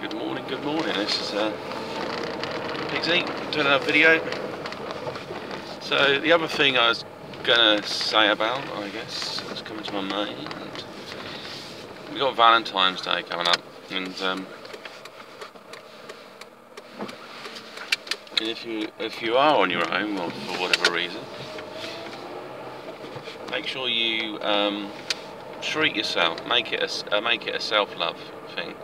Good morning, good morning. This is Pixie doing another video. So the other thing I was gonna say about, I guess, that's coming to my mind. We got Valentine's Day coming up, and if you are on your own, or for whatever reason, make sure you treat yourself. Make it a self-love thing.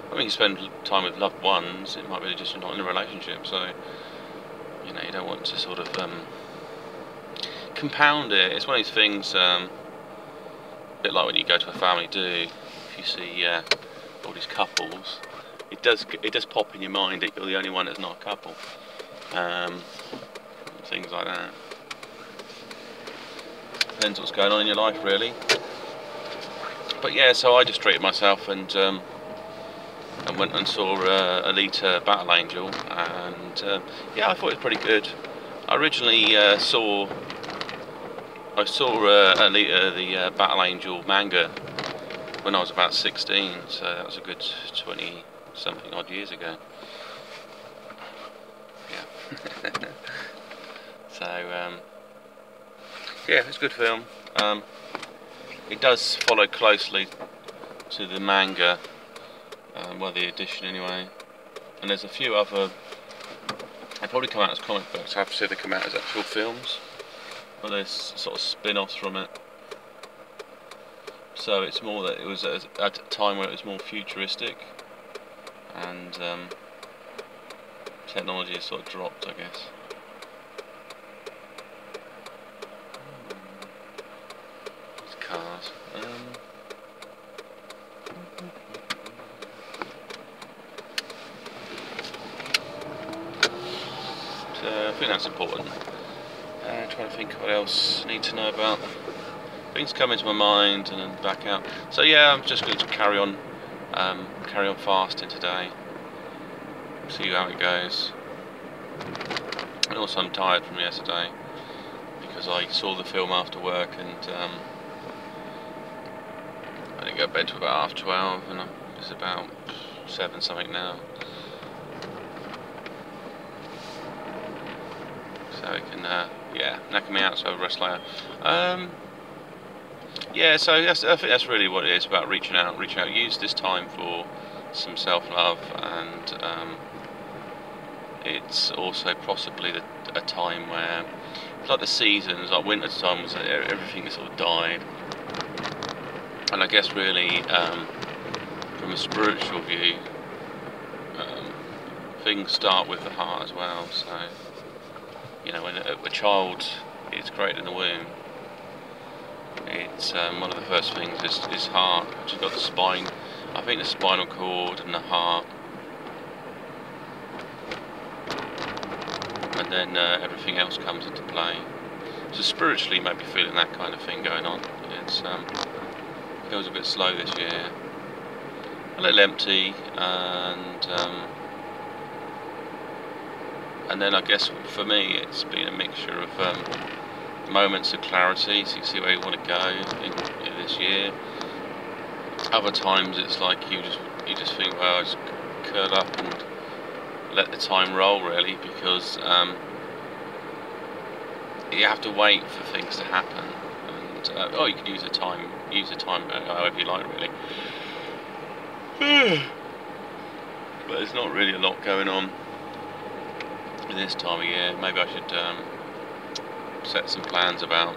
I mean, you spend time with loved ones. It might be just you're not in a relationship, so you know you don't want to sort of compound it. It's one of these things, a bit like when you go to a family do. If you see all these couples, it does pop in your mind that you're the only one that's not a couple. Things like that. Depends what's going on in your life, really. But yeah, so I just treated myself and went and saw Alita Battle Angel, and yeah, I thought it was pretty good. I originally saw Alita the Battle Angel manga when I was about 16, so that was a good 20 something odd years ago. Yeah. So yeah, it's a good film. It does follow closely to the manga. Well, the edition anyway, and there's a few other. They probably come out as comic books. I have to say they come out as actual films, but there's sort of spin-offs from it. So it's more that it was at a time where it was more futuristic, and technology has sort of dropped, I guess. It's cars. I think that's important. Trying to think what else I need to know about. Things come into my mind and then back out. So yeah, I'm just going to carry on fasting today. See how it goes. And also I'm tired from yesterday because I saw the film after work, and I didn't go to bed till about 12:30, and it's about 7 something now. So it can, yeah, knacker me out, so I'll rest later. Yeah, so I think that's really what it is, about reaching out. Use this time for some self-love, and it's also possibly a time where, it's like the seasons, like winter time, was everything sort of died. And I guess really, from a spiritual view, things start with the heart as well. So, you know, when a child is created in the womb, it's one of the first things is heart, which has got the spine. I think the spinal cord and the heart, and then everything else comes into play. So spiritually, maybe feeling that kind of thing going on. It's feels a bit slow this year, a little empty, and then I guess for me it's been a mixture of moments of clarity, so you see where you want to go in this year. Other times it's like you just think, well, just curl up and let the time roll, really, because you have to wait for things to happen. And you can use the time however you like, really. But there's not really a lot going on this time of year. Maybe I should set some plans about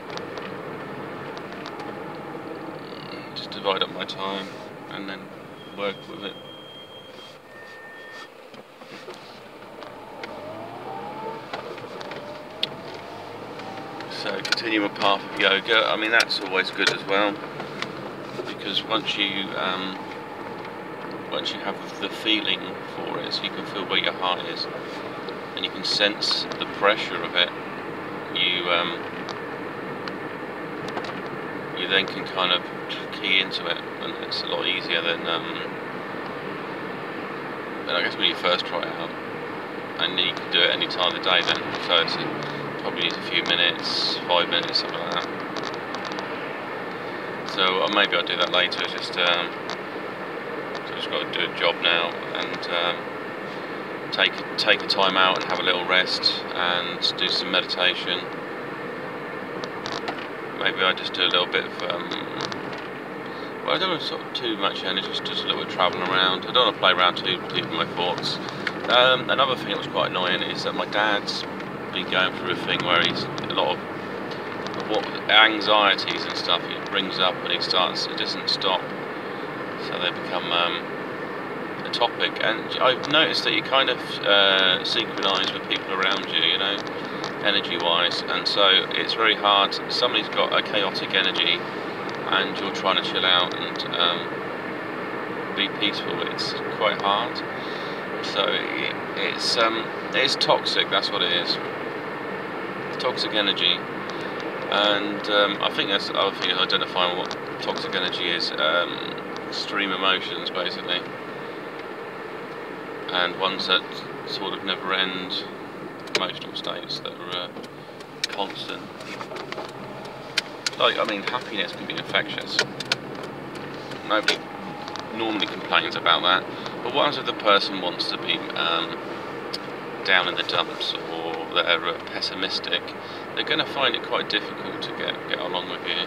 just divide up my time and then work with it. So continue a path of yoga. I mean, that's always good as well, because once you have the feeling for it, so you can feel where your heart is, and you can sense the pressure of it, you then can kind of key into it, and it's a lot easier than I guess when you first try it out. And you can do it any time of the day then, so it's probably needs a few minutes, 5 minutes, something like that. So maybe I'll do that later, just just got to do a job now and take a time out and have a little rest and do some meditation. Maybe I just do a little bit of well, I don't want sort of too much energy, just a little bit travelling around. I don't want to play around too deep with my thoughts. Another thing that was quite annoying is that my dad's been going through a thing where he's a lot of what anxieties and stuff he brings up, and it doesn't stop, so they become a topic. And I've noticed that you kind of synchronise with people around you, you know, energy-wise, and so it's very hard. Somebody's got a chaotic energy, and you're trying to chill out and be peaceful. It's quite hard. So it's toxic. That's what it is. Toxic energy. And I think that's the other thing, is identifying what toxic energy is. Extreme emotions, basically, and ones that sort of never end, emotional states that are constant. Like, I mean, happiness can be infectious. Nobody normally complains about that, but what if the person wants to be down in the dumps, or they're pessimistic? They're going to find it quite difficult to get along with you.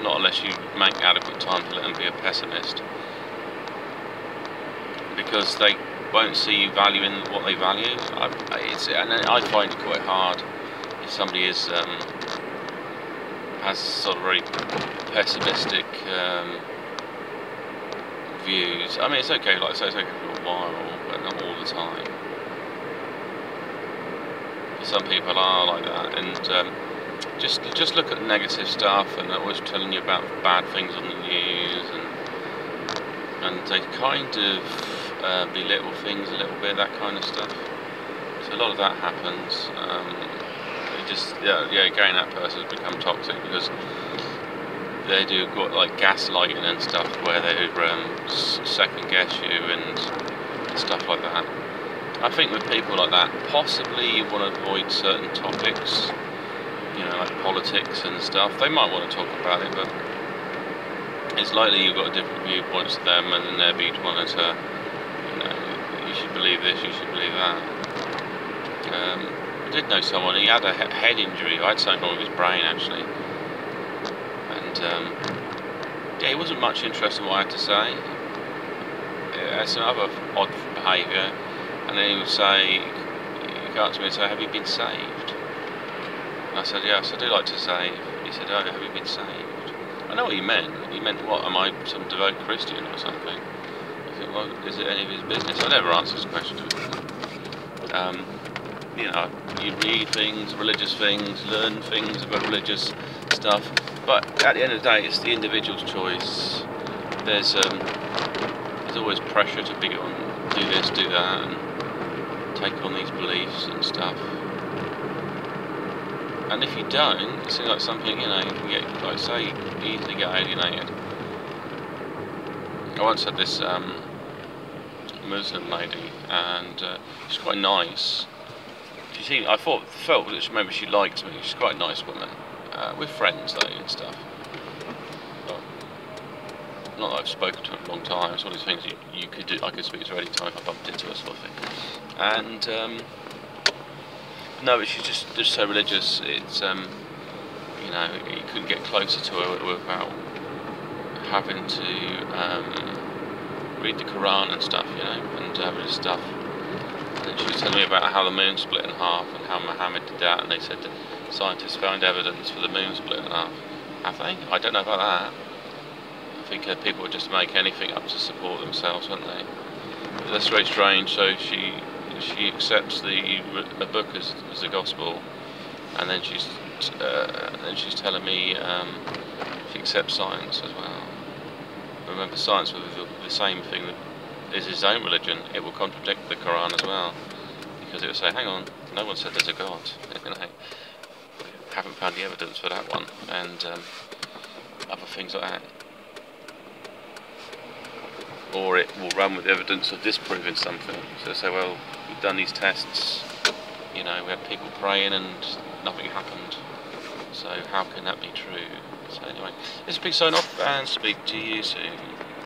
Not unless you make adequate time to let them be a pessimist, because they won't see you valuing what they value. And I find it quite hard if somebody has sort of very pessimistic views. I mean, it's okay, like I say, it's okay for a while, but not all the time. Some people are like that, and just look at negative stuff, and they're always telling you about bad things on the news, and they kind of belittle things a little bit, that kind of stuff. So a lot of that happens. Again, that person has become toxic because they do like gaslighting and stuff, where they second guess you and stuff like that. I think with people like that, possibly you want to avoid certain topics, you know, like politics and stuff. They might want to talk about it, but it's likely you've got different viewpoints to them, and then they'll be wanting to, you know, you should believe this, you should believe that. I did know someone, he had a head injury. I had something wrong with his brain, actually, and yeah, he wasn't much interested in what I had to say. He had some other odd behaviour, and then he would say, he'd go up to me and say, "Have you been saved?" And I said, "Yes, I do like to save." He said, "Oh, have you been saved?" I know what he meant. He meant, what, am I some devout Christian or something? I said, well, is it any of his business? I never answered his question. You know, you read things, religious things, learn things about religious stuff, but at the end of the day, it's the individual's choice. There's always pressure to be on, do this, do that, and take on these beliefs and stuff. And if you don't, it seems like something, you know, you can get, like I say, you easily get alienated. I once had this Muslim lady, and she's quite nice. I felt that maybe she liked me. She's quite a nice woman. We're friends though and stuff. But not that I've spoken to her in a long time. It's one of these things you could do. I could speak to her any time if I bumped into her, sort of thing. And no, but she's just so religious. It's you know, you couldn't get closer to her without having to read the Quran and stuff, you know, and having this stuff. And she was telling me about how the moon split in half, and how Muhammad did that, and they said that scientists found evidence for the moon split in half. Have they? I don't know about that. I think people would just make anything up to support themselves, wouldn't they? But that's very strange. So she accepts the book as the gospel, and then she's telling me she accepts science as well. Remember, science will be the same thing that is his own religion. It will contradict the Quran as well, because it will say, hang on, no one said there's a God. You know, haven't found the evidence for that one, and other things like that. Or it will run with evidence of disproving something. So say, well, we've done these tests, you know, we had people praying and nothing happened. So how can that be true? So anyway, this is a big sign off, and speak to you soon.